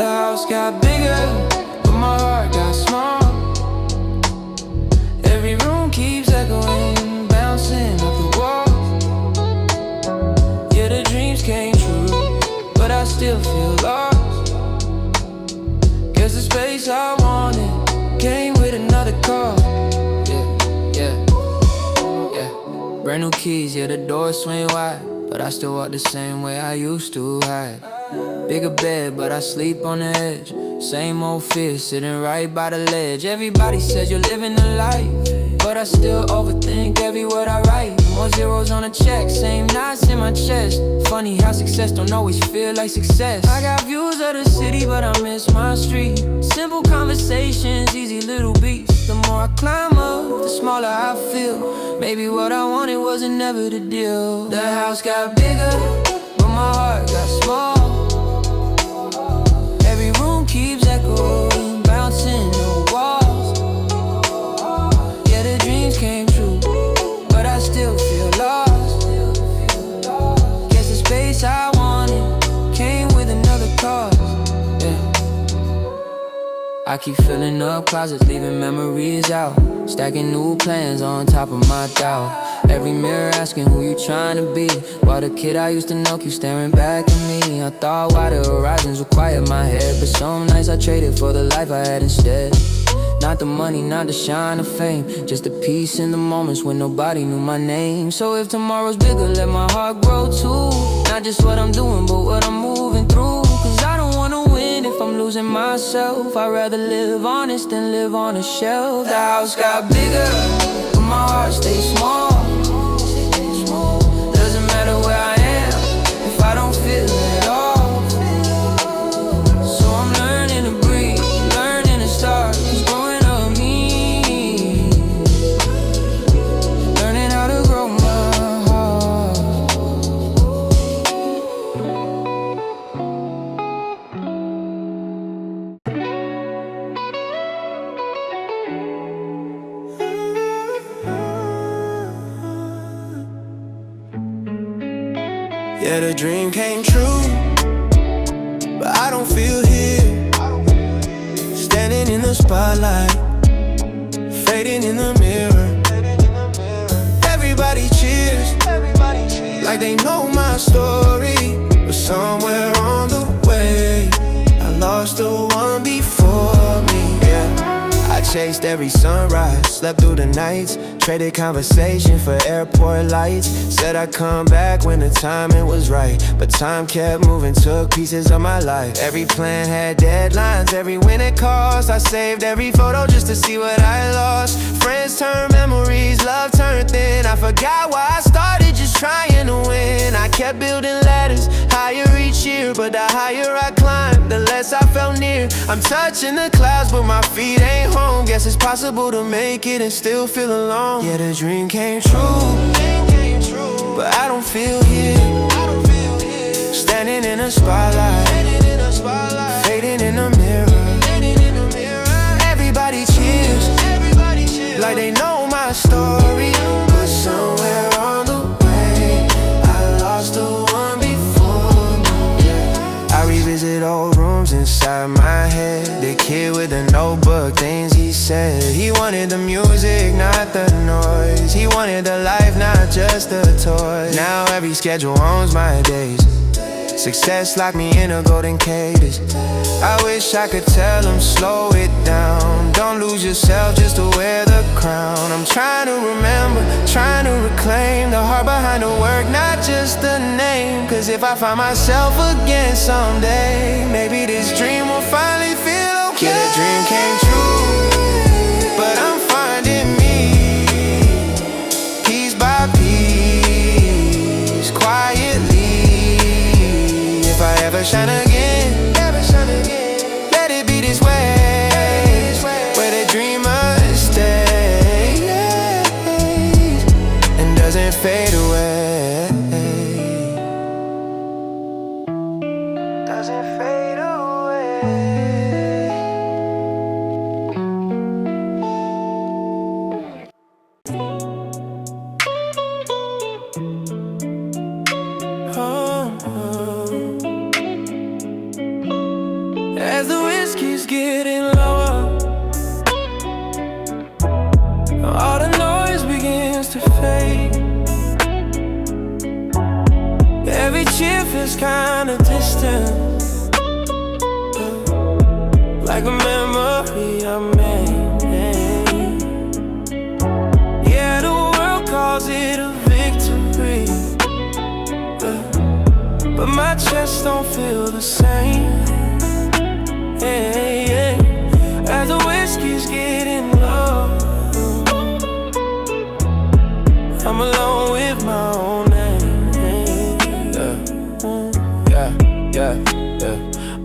The house got bigger, but my heart got small. Every room keeps echoing, bouncing off the walls. Yeah, the dreams came true, but I still feel lost. Guess the space I wanted came with another call. Brand new keys, yeah, the doors swing wide, but I still walk the same way I used to hide. Bigger bed, but I sleep on the edge. Same old fear sitting right by the ledge. Everybody says you're living a life, but I still overthink every word I write. More zeros on a check, same knots in my chest. Funny how success don't always feel like success. I got views of the city, but I miss my street. Simple conversations, easy little beats. The more I climb up, the smaller I feel. Maybe what I wanted wasn't never the deal. The house got bigger, but my heart got small. Every room keeps echoing, bouncing on the walls. Yeah, the dreams came true, but I still feel lost. Guess the space I wanted came with another cause. I keep filling up closets, leaving memories out. Stacking new plans on top of my doubt. Every mirror asking who you trying to be. While the kid I used to know keeps staring back at me. I thought wider horizons would quiet my head, but some nights I traded for the life I had instead. Not the money, not the shine of fame, just the peace in the moments when nobody knew my name. So if tomorrow's bigger, let my heart grow too. Not just what I'm doing, but what I'm moving through. Cause I don't wanna win if I'm losing myself. I'd rather live honest than live on a shelf. The house got bigger, but my heart stays small. Doesn't matter where I am if I don't feel it at all. So I'm learning to breathe, learning to start. Cause growing up means learning how to grow my heart. Yeah, the dream came true, but I don't feel here. Standing in the spotlight, fading in the mirror. Everybody cheers, like they know my story. But somewhere on the way, I lost the one before me, yeah. I chased every sunrise, slept through the nights, traded conversation for airport lights. Said I'd come back when the timing was right, but time kept moving, took pieces of my life. Every plan had deadlines, every win it cost. I saved every photo just to see what I lost. Friends turned memories, love turned thin. I forgot why I started just trying to win. I kept building ladders, higher each year, but the higher I climbed, the less I felt near. I'm touching the clouds, but my feet ain't home. Guess it's possible to make it and still feel alone. Yeah, the dream came true, but I don't feel here. Standing in the spotlight, fading in the mirror. Everybody cheers, like they know my story. But somewhere on the way, I lost the one before me. I revisit old rooms inside my head. The kid with the notebook, things he said. He wanted the music, not the noise. He wanted the life, not just the toys. Now every schedule owns my days. Success locked me in a golden cage. I wish I could tell him, slow it down. Don't lose yourself just to wear the crown. I'm trying to remember, trying to reclaim the heart behind the work, not just the name. Cause if I find myself again someday, maybe this dream will finally feel okay. Yeah, the dream came true, but I'm finding me piece by piece, quietly. If I ever shine again, let it be this way, where the dreamers stay and doesn't fade away. Doesn't fade away. getting lower. All the noise begins to fade. Every cheer feels kinda distant, like a memory I made. Yeah, the world calls it a victory, but my chest don't feel the same. As the whiskey's getting low, I'm alone with my own name. Yeah.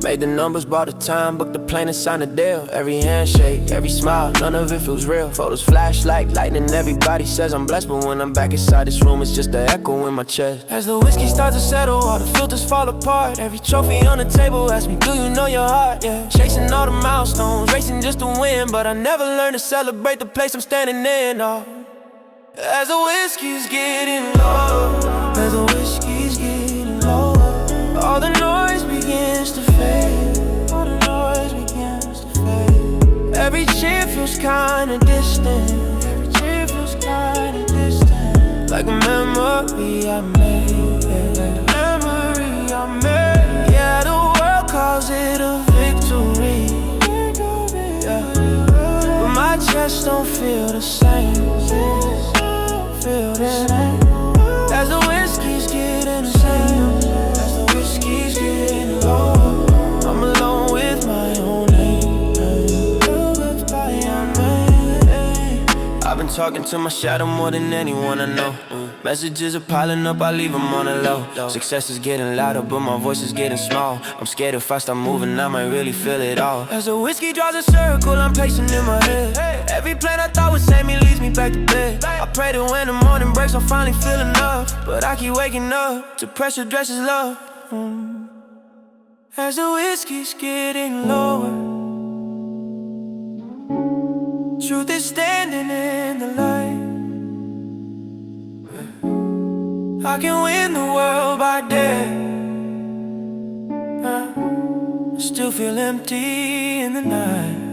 Made the numbers, bought the time, booked the plane and signed a deal. Every handshake, every smile, none of it feels real. Photos flash like lightning, everybody says I'm blessed, but when I'm back inside this room, it's just an echo in my chest. As the whiskey starts to settle, all the filters fall apart. Every trophy on the table asks me, do you know your heart? Yeah, chasing all the milestones, racing just to win, but I never learned to celebrate the place I'm standing in. Oh. As the whiskey's getting low, as the whiskey's getting lower, all the noise begins to fade. All the noise begins to fade. Every cheer feels kinda distant. Every cheer feels kinda distant, like a memory I made. Memory I made. Yeah, the world calls it a victory, but my chest don't feel the same. As the whiskey's getting low, as the whiskey's getting low, I'm alone with my own name. I've been talking to my shadow more than anyone I know. Messages are piling up, I leave them on the low. Success is getting louder, but my voice is getting small. I'm scared if I start moving, I might really feel it all. As the whiskey draws a circle, I'm pacing in my head. Every plan I thought would save me leads me back to bed. I pray that when the morning breaks, I'll finally feel enough, but I keep waking up to pressure dresses love. As the whiskey's getting lower, truth is standing in the light. I can win the world by day, still feel empty in the night.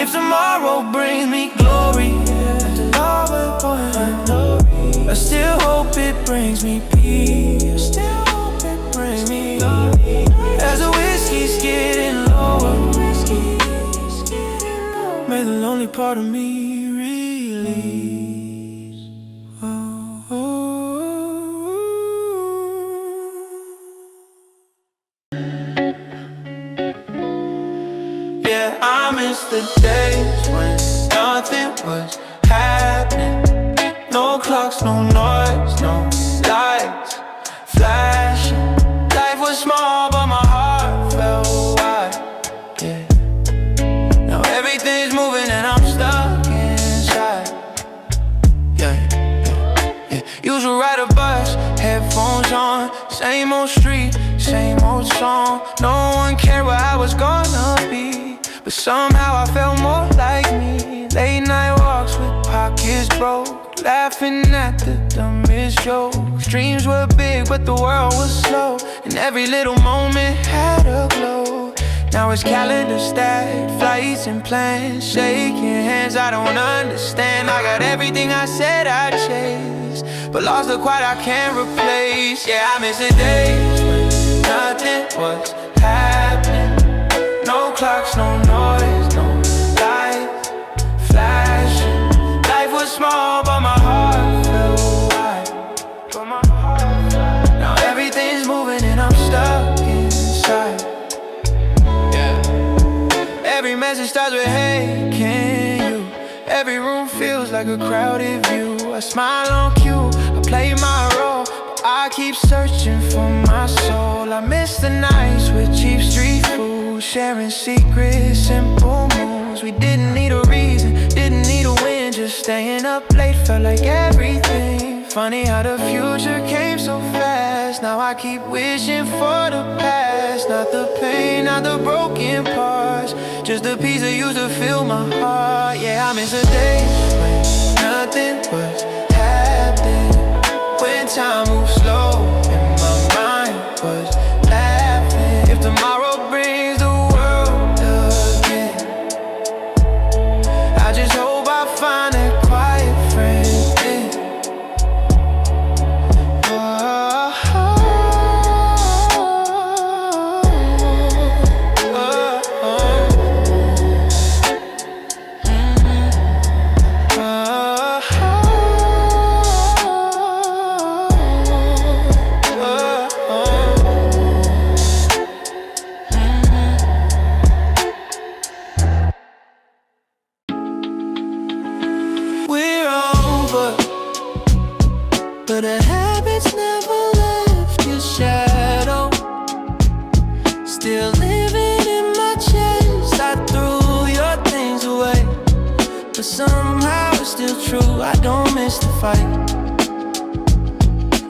If tomorrow brings me glory, I still hope it brings me peace. As the whiskey's getting lower, may the lonely part of me release. Yeah, I miss the days when nothing was happening. No clocks, no noise, no lights flashing. Life was small, but my heart felt wide. Yeah. Now everything's moving and I'm stuck inside. Yeah. Usual ride a bus, headphones on, same old street, same old song. No one cared where I was gonna be, but somehow I felt more like me. Late night walks with pockets broke, laughing at the dumbest jokes. Dreams were big, but the world was slow, and every little moment had a glow. Now it's calendar stacked, flights and plans, shaking hands, I don't understand. I got everything I said I'd chase, but lost the quiet I can't replace. Yeah, I miss the days when nothing was happening. No clocks, no noise, no lights flashing. Life was small, but my heart felt wide. Now everything's moving and I'm stuck inside. Yeah. Every message starts with hey, can you? Every room feels like a crowded view. I smile on cue, I play my role, but I keep searching for my soul. I miss the nights with cheap street food, sharing secrets, simple moves. We didn't need a reason, didn't need a win, just staying up late felt like everything. Funny how the future came so fast. Now I keep wishing for the past. Not the pain, not the broken parts, just the piece that used to fill my heart. Yeah, I miss the days when nothing was happening, when time moved slow and my mind was laughing. If tomorrow fight.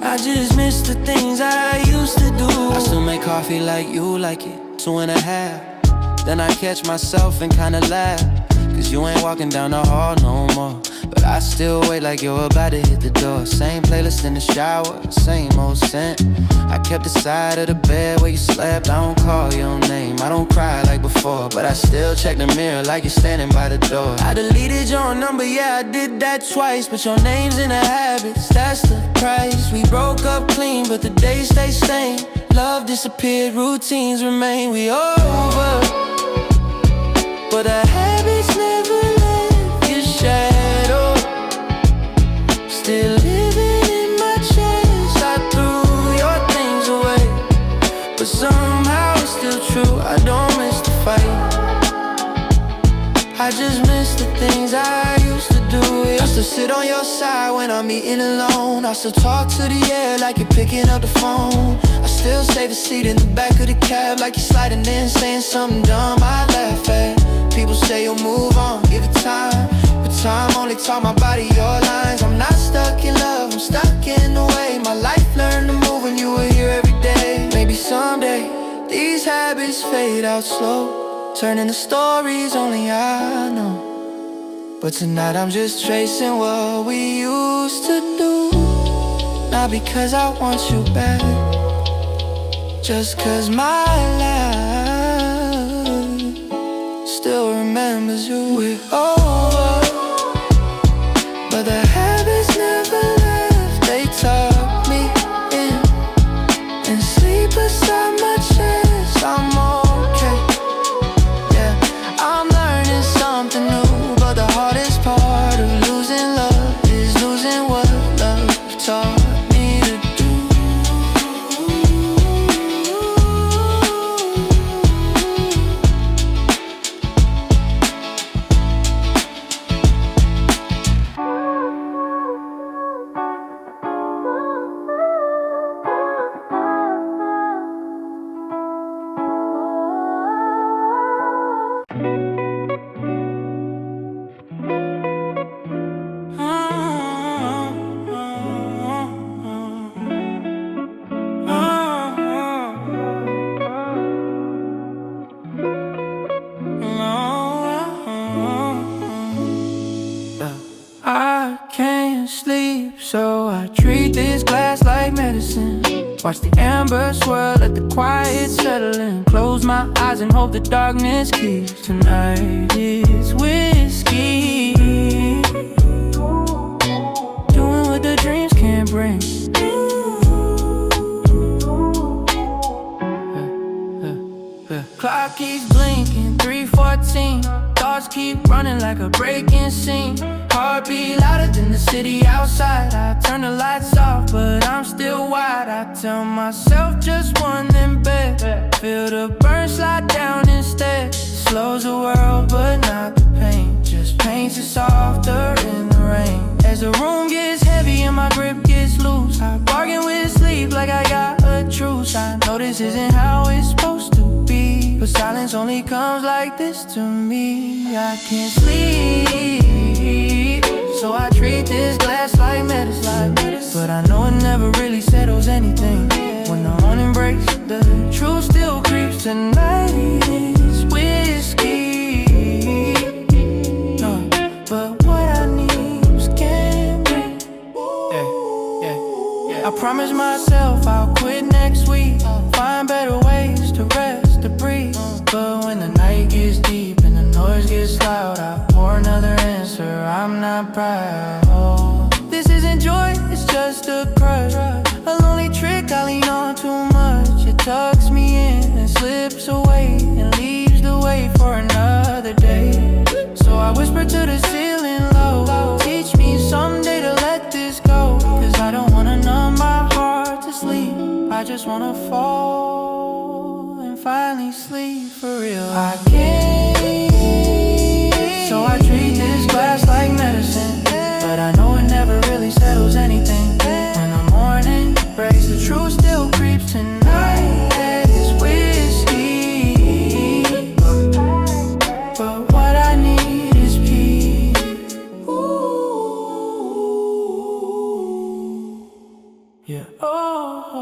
I just miss the things I used to do. I still make coffee like you like it, 2.5. Then I catch myself and kinda laugh, cause you ain't walking down the hall no more. But I still wait like you're about to hit the door. Same playlist in the shower, same old scent. I kept the side of the bed where you slept. I don't call your name, I don't cry like before, but I still check the mirror like you're standing by the door. I deleted your number, yeah, I did that twice, but your name's in the habits, that's the price. We broke up clean, but the days stay same. Love disappeared, routines remain. We over, but the habits never left your shadow. Still living in my chest. I threw your things away, but somehow it's still true. I don't miss the fight, I just miss the things I used to do. I still sit on your side when I'm eating alone. I still talk to the air like you're picking up the phone. I still save a seat in the back of the cab like you're sliding in, saying something dumb I laugh at. People say you'll move on, give it time, but time only taught my body your lines. I'm not stuck in love, I'm stuck in the way my life learned to move when you were here every day. Maybe someday these habits fade out slow, turning to stories only I know. But tonight I'm just tracing what we used to do. Not because I want you back, just cause my life still remembers you. We're over, but the habits never left. They tuck me in and sleep beside my chest. I'm okay, yeah, I'm learning something new. But the hardest part of losing love is losing what love taught me to do. I can't sleep, so I treat this glass like medicine. Watch the amber swirl, let the quiet settle in. Close my eyes and hope the darkness keeps. Tonight is whiskey, doing what the dreams can't bring. Clock keeps blinking, 3:14. Thoughts keep running like a breaking scene. Heartbeat louder than the city outside. I turn the lights off, but I'm still wide. I tell myself just one in bed. Feel the burn slide down instead. Slows the world, but not the pain. Just paints it softer in the rain. As the room gets heavy and my grip gets loose, I bargain with sleep like I got a truce. I know this isn't how it's supposed to be, but silence only comes like this to me. I can't sleep, so I treat this glass like medicine. But I know it never really settles anything. When the morning breaks, the truth still creeps. Tonight is whiskey, no, but what I need is Cambridge. I promise myself I'll quit next week, find better ways to rest, to breathe. But when the night gets deep and the noise gets loud, I pour another answer, I'm not proud. Oh, this isn't joy, it's just a crush. A lonely trick I lean on too much. It tucks me in and slips away and leaves the way for another day. So I whisper to the ceiling low, teach me someday to let this go. Cause I don't wanna numb my heart to sleep, I just wanna fall and finally sleep for real. I can't, so I treat this glass like medicine. But I know it never really settles anything. When the morning breaks, the truth still creeps. Tonight is whiskey, but what I need is peace. Ooh. We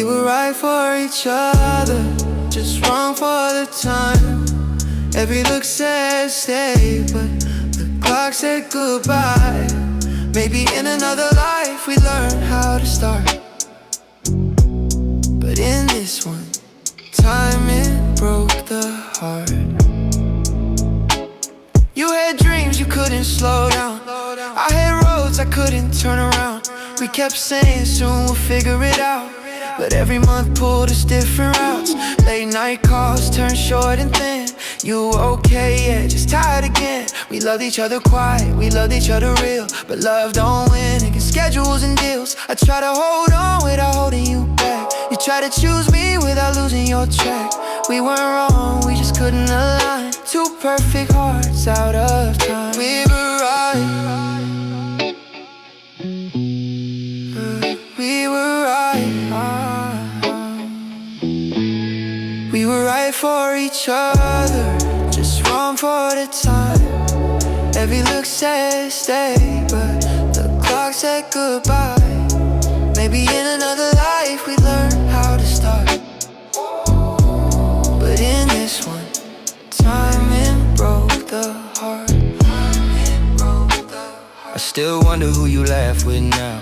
were right for each other, just wrong for the time. Every look said stay, but the clock said goodbye. Maybe in another life we learn how to start, but in this one, timing broke the heart. You had dreams you couldn't slow down, I had roads I couldn't turn around. We kept saying soon we'll figure it out, but every month pulled us different routes. Late night calls turned short and thin. You okay? Yeah, just tired again. We loved each other quiet, we loved each other real, but love don't win against schedules and deals. I try to hold on without holding you back. You try to choose me without losing your track. We weren't wrong, we just couldn't align. Two perfect hearts out of time. We were right. We were right. We were right for each other, just wrong for the time. Every look said stay, but the clock said goodbye. Maybe in another life we learn how to start, but in this one, timing broke the heart. I still wonder who you laugh with now.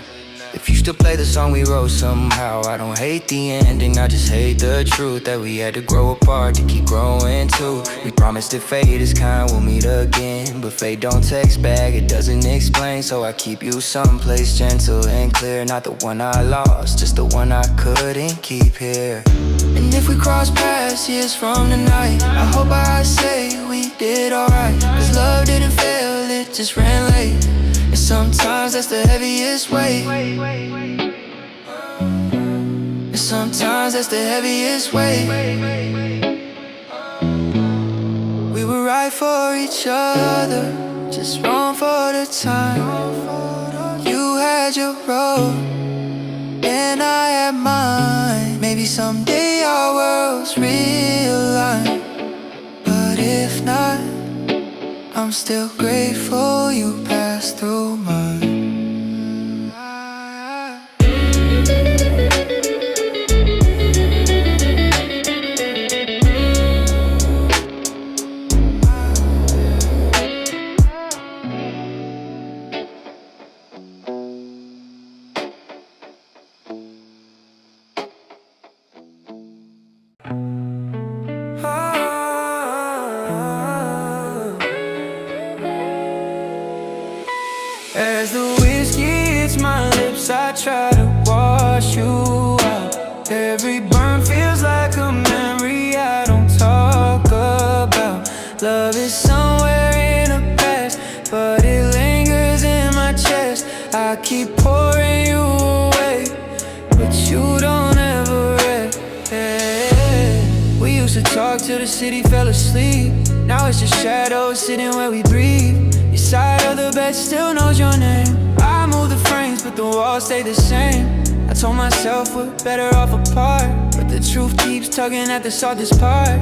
If you still play the song we wrote somehow. I don't hate the ending, I just hate the truth that we had to grow apart to keep growing too. We promised if fate is kind we'll meet again, but fate don't text back, it doesn't explain. So I keep you someplace gentle and clear. Not the one I lost, just the one I couldn't keep here. And if we cross paths years from tonight, I hope I say we did alright. Cause love didn't fail, it just ran late. And sometimes that's the heaviest weight. And sometimes that's the heaviest weight. We were right for each other, just wrong for the time. You had your road, and I had mine. Maybe someday our worlds realign, but if not, I'm still grateful you passed through mine. As the whiskey hits my lips, I try to wash you out. Every burn feels like a memory I don't talk about. Love is somewhere in the past, but it lingers in my chest. I keep pouring you away, but you don't ever rest. We used to talk till the city fell asleep. Now it's just shadows sitting where we breathe. Your side of the bed still knows your name. I moved the frames, but the walls stay the same. I told myself we're better off apart, but the truth keeps tugging at the softest part.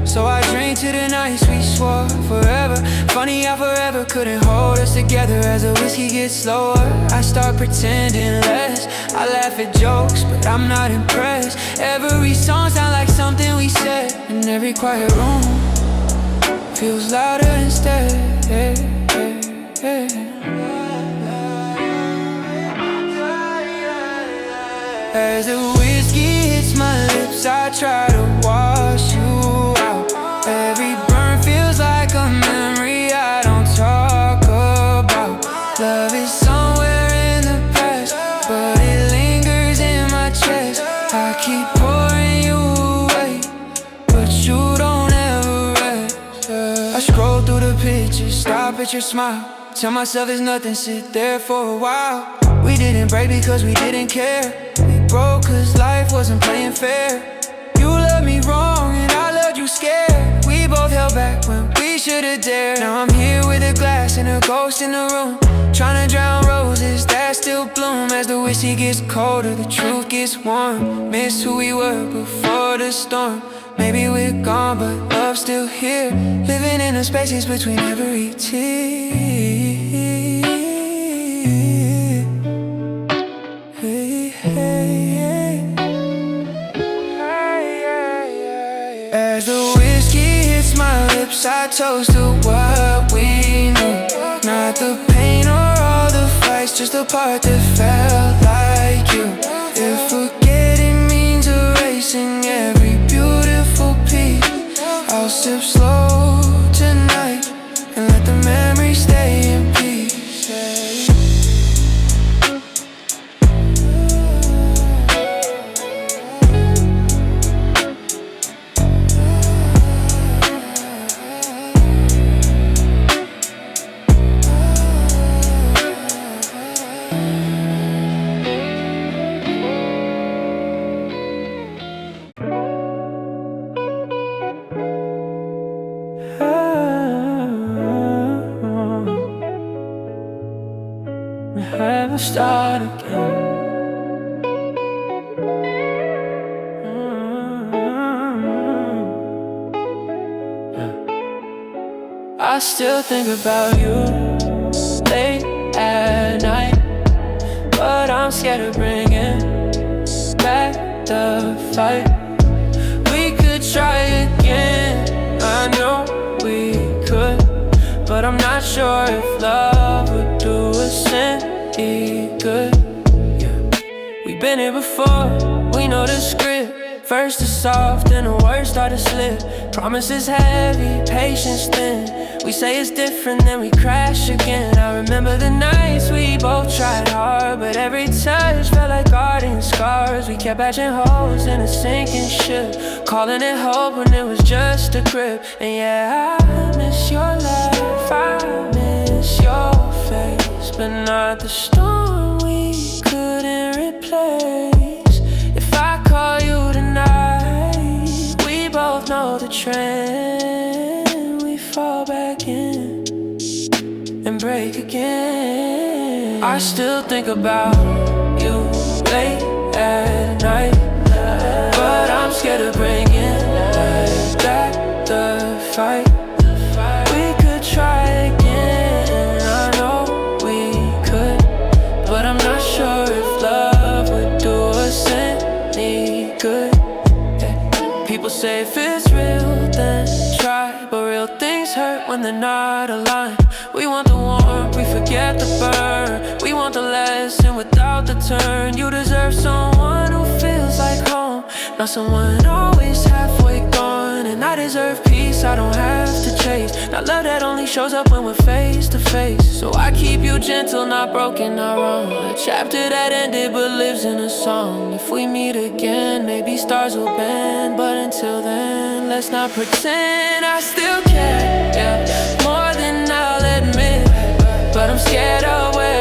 So I drank to the night, we swore forever. Funny how forever couldn't hold us together. As the whiskey gets slower, I start pretending less. I laugh at jokes, but I'm not impressed. Every song sounds like something we said, and every quiet room feels louder instead. As the whiskey hits my lips, I try to wash you out. Every burn feels like a memory I don't talk about. Love is somewhere in the past, but it lingers in my chest. I keep pouring you away, but you don't ever rest. I scroll through the pictures, stop at your smile. Tell myself there's nothing, sit there for a while. We didn't break because we didn't care. We broke cause life wasn't playing fair. You loved me wrong and I loved you scared. We both held back when we should've dared. Now I'm here with a glass and a ghost in the room, trying to drown roses that still bloom. As the whiskey gets colder, the truth gets warm. Miss who we were before the storm. Maybe we're gone, but love's still here, living in the spaces between every tear. Hey, hey, hey. As the whiskey hits my lips, I toast to what we knew. Not the pain or all the fights, just the part that felt like you. If forgetting means erasing every beautiful piece, I'll sip slow tonight and let the memory stay in peace. Never start again. I still think about you late at night, but I'm scared of bringing back the fight. We could try again, I know we could, but I'm not sure if love would do us any good. Yeah. We've been here before, we know the script. First is soft and the words start to slip. Promises heavy, patience thin. We say it's different, then we crash again. I remember the nights we both tried hard, but every touch felt like guarding scars. We kept patching holes in a sinking ship, calling it hope when it was just a grip. And yeah, I miss your laugh, I miss your face, but not the storm we couldn't replace. If I call you tonight, we both know the trend. We fall back in and break again. I still think about you late at night, but I'm scared of bringing back the fight. We could try again, I know we could, but I'm not sure if love would do us any good. Yeah. People say if it's real, then try, but real things hurt when they're not aligned. We want the warmth, we forget the burn. We want the lesson without the turn. You deserve someone who feels like home, not someone always halfway gone. And I deserve peace I don't have to chase, not love that only shows up when we're face to face. So I keep you gentle, not broken, not wrong. A chapter that ended but lives in a song. If we meet again, maybe stars will bend, but until then, let's not pretend. I still care, yeah, more than I'll admit, but I'm scared of where